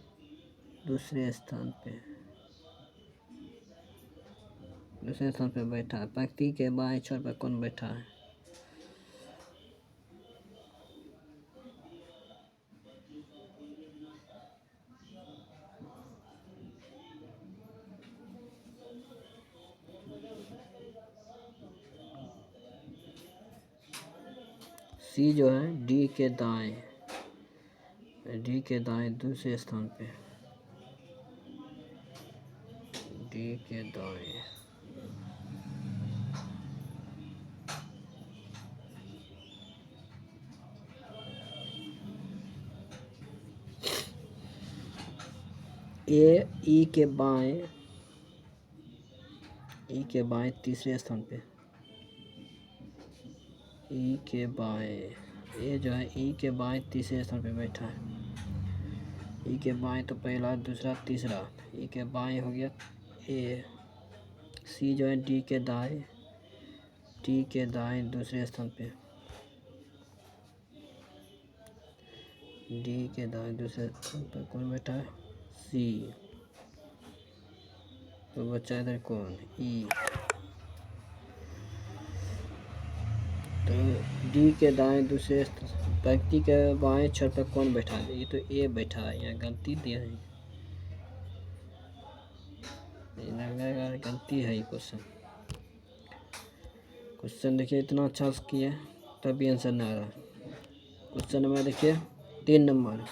दूसरे स्थान पे, दूसरे स्थान पे बैठा है। पंक्ति के बाएं छोर पर कौन बैठा है, सी जो है डी के दाएं दूसरे स्थान पे, डी के दाएं। ए ई के बाएं तीसरे स्थान पे, ई के बाएं, ए जो है ई के बाएं तीसरे स्थान पे बैठा है। ई के बाएं तो पहला दूसरा तीसरा, ई के बाएं हो गया ए। सी जो है डी के दाएं दूसरे स्थान पे, डी के दाएं दूसरे स्थान पर कौन बैठा है, सी। तो बच्चा इधर कौन, ई। तो डी के दाएं दूसरे पंक्ति के बाएं छोर पर कौन बैठा है, ये तो ए बैठा है, यहाँ गलती दिया है, गलती है ये क्वेश्चन देखिए इतना अच्छा किया तभी आंसर नहीं आ रहा। क्वेश्चन नंबर देखिए 3 नंबर,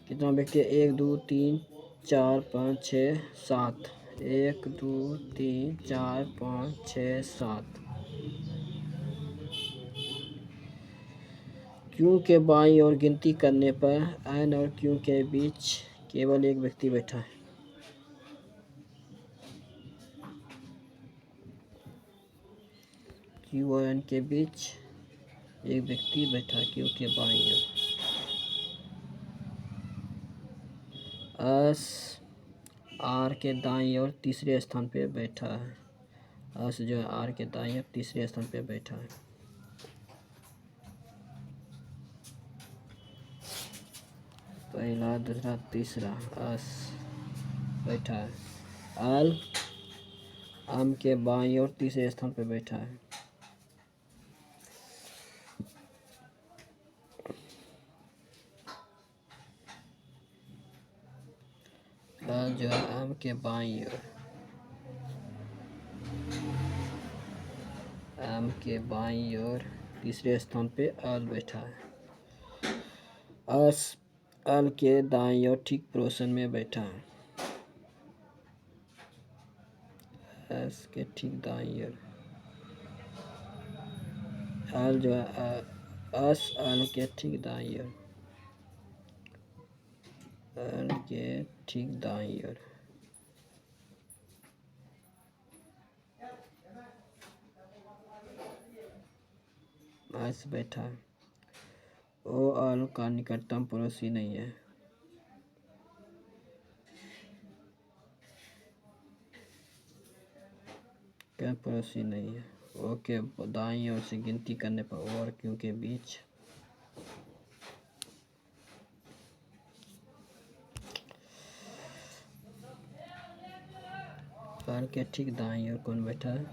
कितना व्यक्ति, 1 2 3 4 5 6 7, 1 2 3 4 5 6 7। क्यू के बाईं ओर गिनती करने पर एन और क्यू के बीच केवल एक व्यक्ति बैठा है। क्यू और एन के बीच एक व्यक्ति बैठा है क्यू के बाईं ओर। एस आर के दाईं ओर तीसरे स्थान पे बैठा है। एस जो है आर के दाईं ओर तीसरे स्थान पे बैठा है। पहला दूसरा तीसरा एस बैठा है। एल एम के बाईं ओर तीसरे स्थान पे बैठा है। एल जो है एम के बाईं ओर, एम के बाईं ओर तीसरे स्थान पे एल बैठा है। एस एल के दाईं ओर ठीक पड़ोसन में बैठा है। एस के ठीक दाईं ओर। एल जो है एस एल के ठीक दाईं ओर। एल के ठीक दाईं ओर। एस बैठा है। ओ एल का निकटतम पड़ोसी नहीं है। क्या पड़ोसी नहीं है। ओ के दाईं ओर से गिनती करने पर ओ और क्यू के बीच एल के ठीक दाईं ओर कौन बैठा है?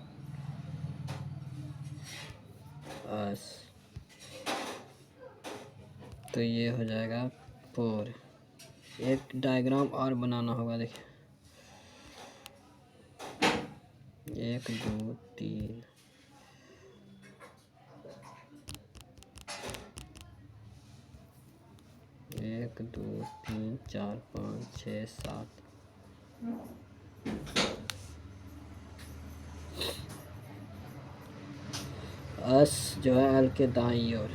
एस। तो ये हो जाएगा 4। एक डायग्राम और बनाना होगा। देखिए 1 2 3 1 2 3 4 5 6 7। एस जो है एल के दाईं ओर।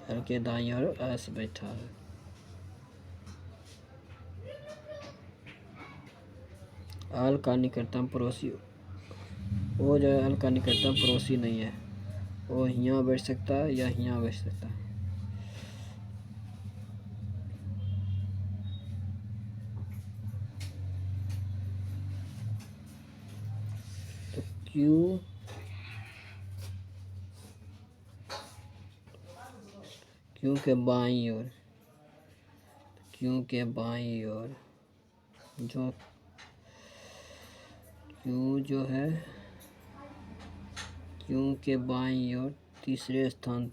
एल के दाईं ओर एस बैठा है। एल का निकटतम पड़ोसी वो जो है एल का निकटतम पड़ोसी नहीं है। वो यहाँ बैठ सकता है या यहाँ बैठ सकता है। तो क्यू के बाईं ओर। क्यू के बाईं ओर जो क्यू जो है क्यू के बाईं ओर तीसरे स्थान।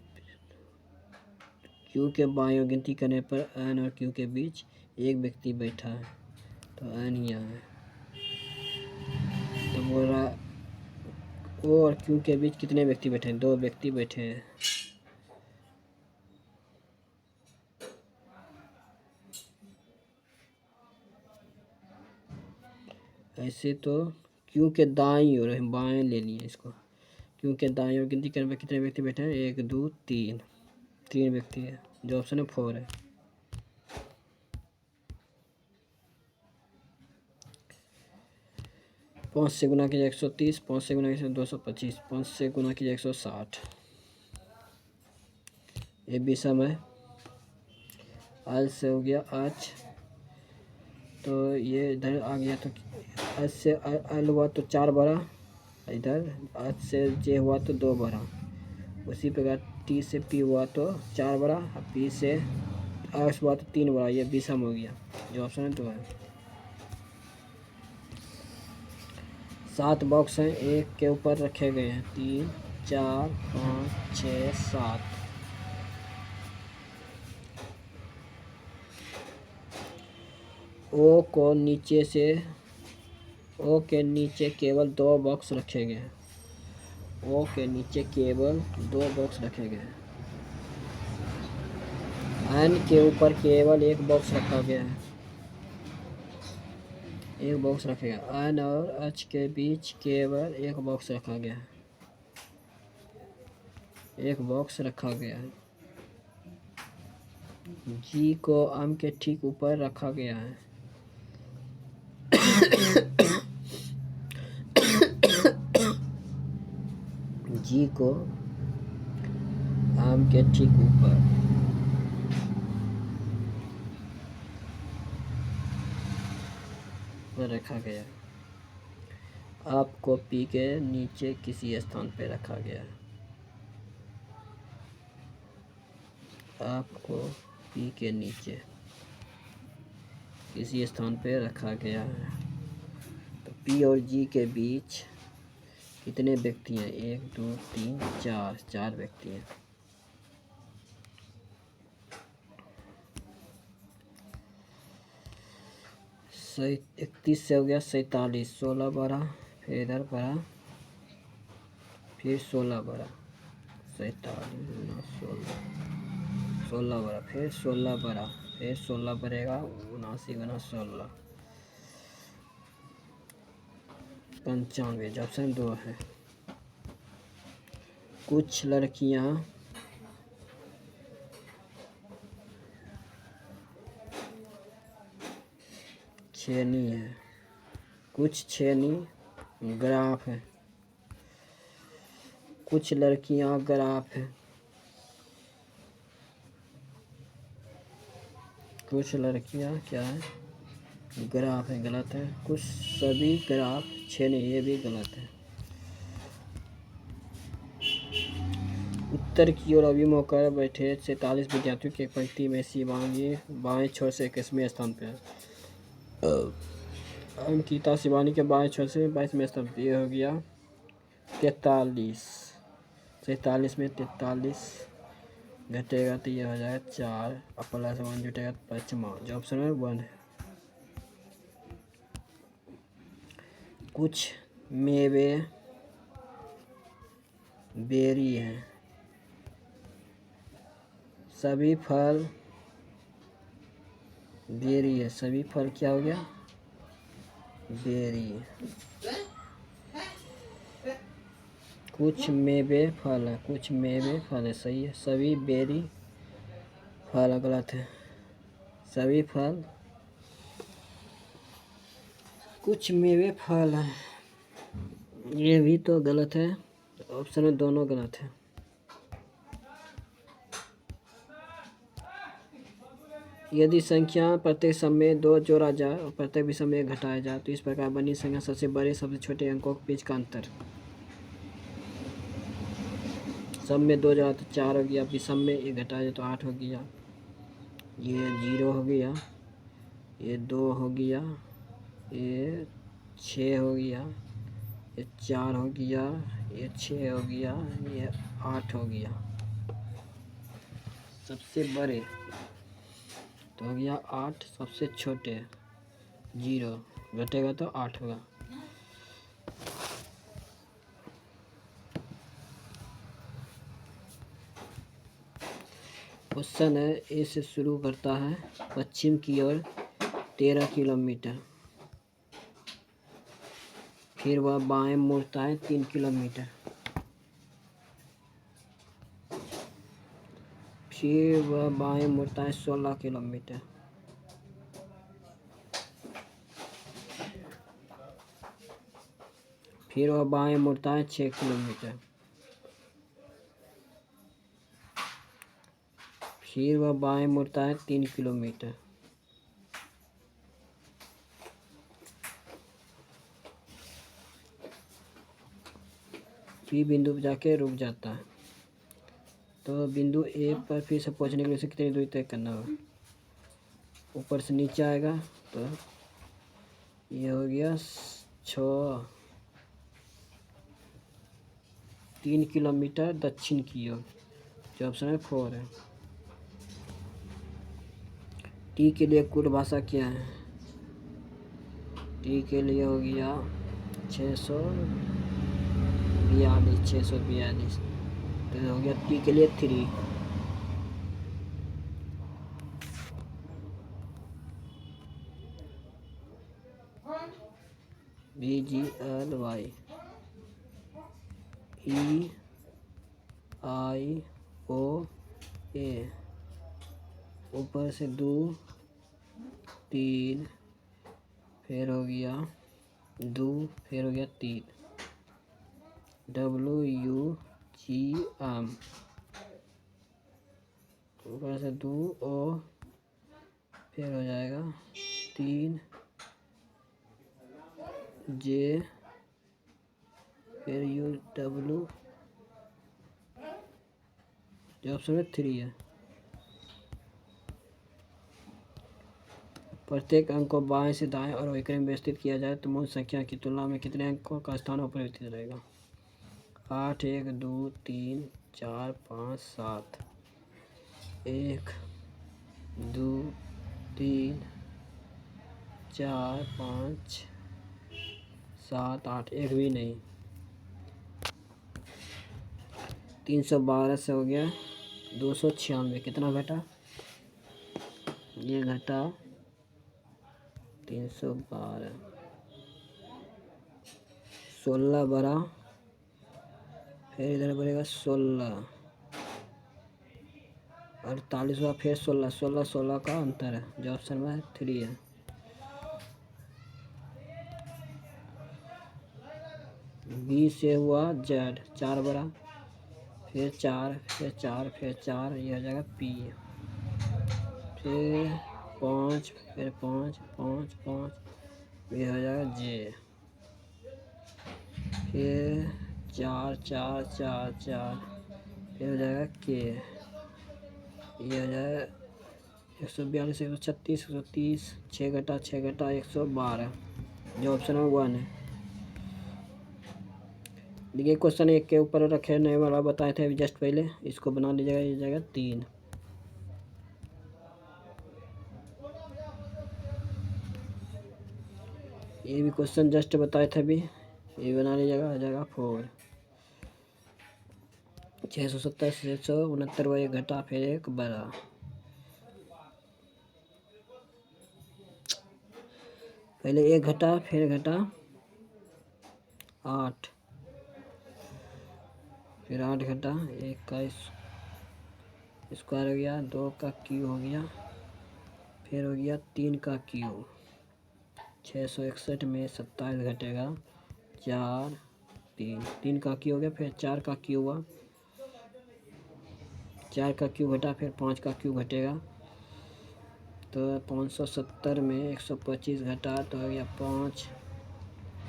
क्यू के बाईं ओर गिनती करने पर एन और क्यू के बीच एक व्यक्ति बैठा है। तो एन यहाँ है। तो बोल रहा ओ और क्यू के बीच कितने व्यक्ति बैठे हैं? 2 व्यक्ति बैठे हैं। ऐसे तो क्यू के दाईं ओर बाएं ले लिए इसको। क्यू के दाईं ओर गिनती करने पर कितने व्यक्ति बैठे हैं? 1 2 3। 3 व्यक्ति है। जो ऑप्शन है 4 है। 5 से गुना कीजिए 130। 5 से गुना कीजिए 225। 5 से गुना कीजिए 160। ये भी समय आज से हो गया आज। तो ये इधर आ गया। तो आज से एल हुआ तो 4 बढ़ा। इधर आज से जे हुआ तो 2 बढ़ा। उसी प्रकार टी से पी हुआ तो 4 बढ़ा। पी से आर हुआ तो 3 बढ़ा। ये भी सम हो गया। जो ऑप्शन है 2 है। 7 बॉक्स हैं। एक के ऊपर रखे गए हैं 3 4 5 6 7। ओ को नीचे से ओ के नीचे केवल 2 बॉक्स रखे गए हैं। ओ के नीचे केवल 2 बॉक्स रखे गए हैं। एन के ऊपर केवल 1 बॉक्स रखा गया है। 1 बॉक्स रखा गया। एन और एच के बीच केवल 1 बॉक्स रखा गया है। 1 बॉक्स रखा गया है। जी को एम के ठीक ऊपर रखा गया है। जी को आम के ठीक ऊपर रखा गया। आपको पी के नीचे किसी स्थान पर रखा गया है। आपको पी के नीचे किसी स्थान पर रखा गया है। तो पी और जी के बीच कितने व्यक्ति हैं? 1 2 3 4। 4 व्यक्ति हैं। सही 31 से हो गया 47। 16 बढ़ा। फिर इधर बढ़ा। फिर 16 बढ़ा। 47 गुना 16, 16 बड़ा, फिर 16 बड़ा, फिर 16 बढ़ेगा, 79 गुना 16, 95। ऑप्शन 2 है। कुछ लड़कियां छेनी है, कुछ छेनी ग्राफ है, कुछ लड़कियां ग्राफ है, कुछ लड़कियां क्या है, ग्राफ है, गलत है। कुछ सभी ग्राफ छेनी, ये भी गलत है। उत्तर की ओर अभिमुख होकर बैठे 47 विद्यार्थियों की एक पंक्ति में शिवांगी बाएं छोर से 21वें स्थान पे है। अंकिता शिवानी के बाएं छोर से 22वें स्थान पे। ये हो गया 43। 47 में 43 घटेगा तो ये हो जाएगा 4, और प्लस 1 जुटेगा तो 5वां। जो ऑप्शन में 1 है। कुछ मेवे बेरी हैं, सभी फल बेरी है, सभी फल क्या हो गया, बेरी। कुछ मेवे फल है, कुछ मेवे फल है, सही है। सभी बेरी फल गलत है। सभी फल, कुछ मेवे फल है, ये भी तो गलत है। ऑप्शन में दोनों गलत है। यदि संख्या प्रत्येक सम में 2 जोड़ा जाए और प्रत्येक विषम में 1 घटाया जाए तो इस प्रकार बनी संख्या सबसे बड़े सबसे छोटे अंकों के बीच का अंतर। सम में 2 जोड़ा तो 4 हो गया, विषम में 1 घटाया जाए तो 8 हो गया, ये 0 हो गया, ये 2 हो गया, ये 6 हो गया, ये 4 हो गया, ये 6 हो गया, ये 8 हो गया। सबसे बड़े तो हो गया 8, सबसे छोटे 0, घटेगा तो 8 होगा। क्वेश्चन है, ए से शुरू करता है पश्चिम की ओर 13 किलोमीटर, फिर वह बाएं मुड़ता है 3 किलोमीटर, फिर वह बाएं मुड़ता है 16 किलोमीटर, फिर वह बाएं मुड़ता है 6 किलोमीटर, फिर वह बाएं मुड़ता है 3 किलोमीटर, फिर बिंदु पर जाके रुक जाता है। तो बिंदु ए पर फिर से पहुंचने के लिए उसे कितनी दूरी तय करना होगा। ऊपर से नीचे आएगा तो ये हो गया 6, 3 किलोमीटर दक्षिण की ओर। जो ऑप्शन है 4 है। टी के लिए कुल भाषा क्या है। टी के लिए हो गया 642, तो हो गया टी के लिए 3। VGLY EIOA, ऊपर से 2 3, फिर हो गया 2, फिर हो गया 3, WUGM, ऊपर से 2 O, फिर हो जाएगा 3 J, फिर UW, जो ऑप्शन में 3 है। प्रत्येक अंक को बाएं से दाएं और वही क्रम में व्यवस्थित किया जाए तो मूल संख्या की तुलना में कितने अंकों का स्थान अपरिवर्तित रहेगा। 8, 1, 2, 3, 4, 5, 7, 1, 2, 3, 4, 5, 7, 8, एक भी नहीं। 312 से हो गया 296, कितना घटा, ये घटा 312, 16 बड़ा, फिर इधर बढ़ेगा 16, 48 हुआ, फिर 16, 16 16 का अंतर है, जो ऑप्शन में 3 है। बी से हुआ जेड, 4 बड़ा, फिर 4, फिर 4, फिर 4, ये हो जाएगा पी, फिर 5, फिर 5, 5, 5, ये हो जाएगा जे, फिर 4, 4, 4, 4, फिर हो जाएगा के, ये हो जाएगा 142, 136, 130, 6 घटा 6 घटा 112, जो ऑप्शन है 1 है। देखिए क्वेश्चन 1 के ऊपर रखे नए वाला बताए थे अभी जस्ट पहले, इसको बना लीजिएगा, ये जाएगा 3। ये भी क्वेश्चन जस्ट बताए थे अभी, ये बना लीजिएगा, आ जाएगा 4। 670 से 669 हुआ, एक घटा फिर एक बड़ा, पहले एक घटा फिर घटा 8, फिर 8 घटा 1 का स्क्वायर हो गया, 2 का क्यू हो गया, फिर हो गया 3 का क्यू, 661 में 27 घटेगा 4, 3, 3 का क्यू हो गया, फिर 4 का क्यू हुआ, 4 का क्यू घटा, फिर 5 का क्यू घटेगा, तो 570 में 125 घटा तो हो गया 5,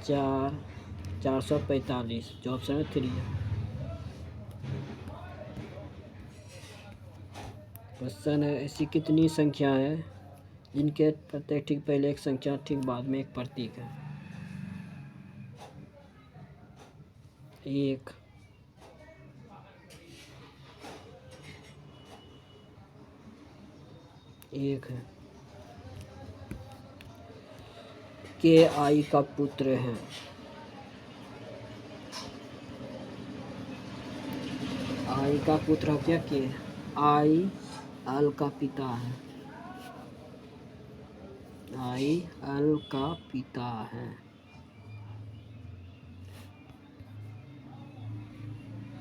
4, 445, जो ऑप्शन है 3 है। क्वेश्चन है ऐसी कितनी संख्या है जिनके प्रत्येक ठीक पहले एक संख्या ठीक बाद में एक प्रतीक है। 1, है, के आई का पुत्र है, आई का पुत्र हो क्या के, आई अल का पिता है, आई अल का पिता है,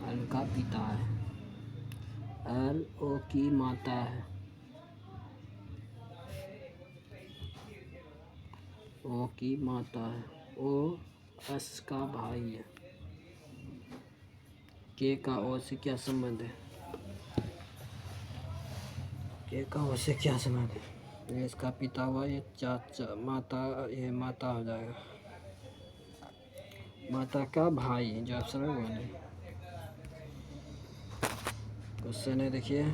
अल का पिता है, अल ओ की माता है, ओ की माता है, ओ अस का भाई है, के का ओ से क्या संबंध है, के का ओ से क्या संबंध है, ये इसका पिता हुआ, ये चाचा, माता, ये माता हो जाएगा, माता का भाई, जो ऑप्शन है वो नहीं। क्वेश्चन है देखिए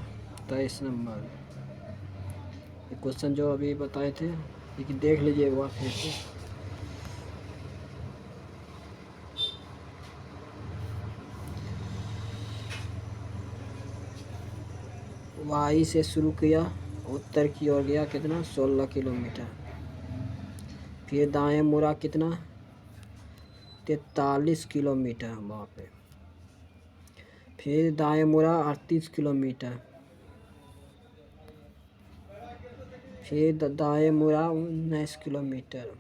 23 नंबर, ये क्वेश्चन जो अभी बताए थे, लेकिन देख लीजिए एक बार फिर से। वाई से शुरू किया, उत्तर की ओर गया कितना 16 किलोमीटर, फिर दाएं मुड़ा कितना 43 किलोमीटर वहाँ पे, फिर दाएं मुड़ा 38 किलोमीटर, फिर दाएं मुड़ा 19 किलोमीटर,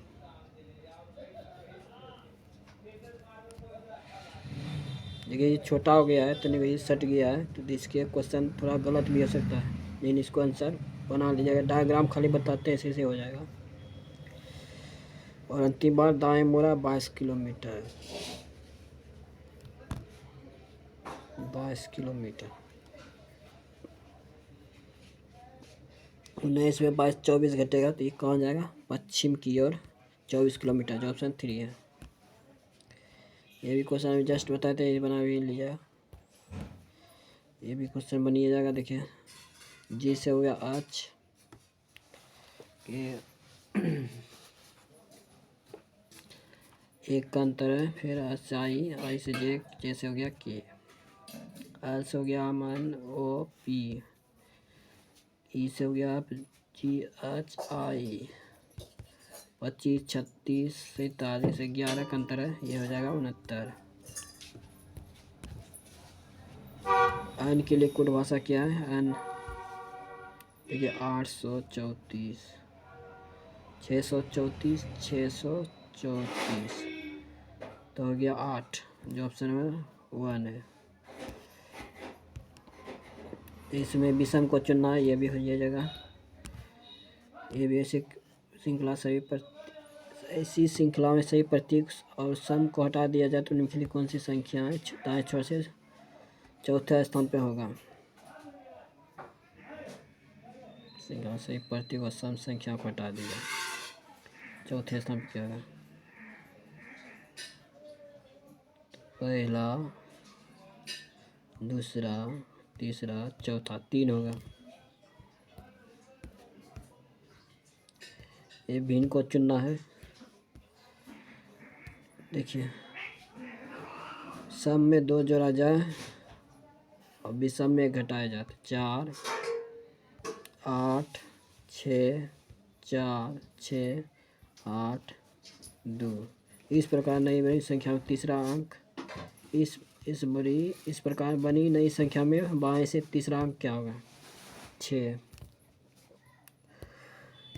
देखिए ये छोटा हो गया है तो नहीं भाई सट गया है, तो इसके क्वेश्चन थोड़ा गलत भी हो सकता है, लेकिन इसको आंसर बना लीजिएगा, डायग्राम खाली बताते हैं, ऐसे से हो जाएगा। और अंतिम बार दाएं मुड़ा 22 किलोमीटर, 22 किलोमीटर, 19 में 22, 24 घटेगा तो ये कहाँ जाएगा पश्चिम की ओर 24 किलोमीटर, जो ऑप्शन 3 है। ये भी क्वेश्चन अभी जस्ट बताए थे, ये बना भी लीजिएगा, ये भी क्वेश्चन बनिए जाएगा। देखिए जी से हो गया आज के एक का अंतर है, फिर एच आई, आई से जे, जे से हो गया के, एल से हो गया अमन ओ पी, ई से हो गया जी एच आई, 25, 36, 47, 11 का अंतर है, ये हो जाएगा 69। एन के लिए कोड भाषा क्या है? एन देखिए 834 634 634 तो हो गया 8, जो ऑप्शन में 1 है। इसमें विषम को चुनना है, ये भी हो जाएगा। ये भी ऐसी श्रृंखला ऐसी श्रृंखला में सही प्रतीक और सम को हटा दिया जाए तो निम्नलिखित कौन सी संख्या है दाएं छोर से चौथे स्थान पे होगा? श्रृंखला सही प्रतीक और सम संख्या को हटा दिया, चौथे स्थान पे क्या होगा? पहला, दूसरा, तीसरा, चौथा, 3 होगा। ये भिन्न को चुनना है। देखिए सम में 2 जोड़ा जाए और विषम में घटाया जाए तो 4 8 6 4 6 8 2। इस प्रकार नई बनी संख्या में तीसरा अंक इस प्रकार बनी नई संख्या में बाएं से तीसरा अंक क्या होगा? 6।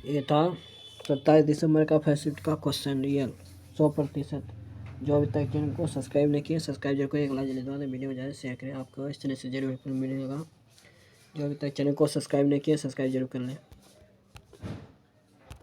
ये था 27 दिसंबर का फर्स्ट शिफ्ट का क्वेश्चन रियल 100%। जो अभी तक चैनल को सब्सक्राइब नहीं किया सब्सक्राइब जरूर करें, अगला जल्दी दो वीडियो में ज़्यादा शेयर करें, आपको इस तरह से जरूर मिलेगा। जो अभी तक चैनल को सब्सक्राइब नहीं किया सब्सक्राइब जरूर कर लें।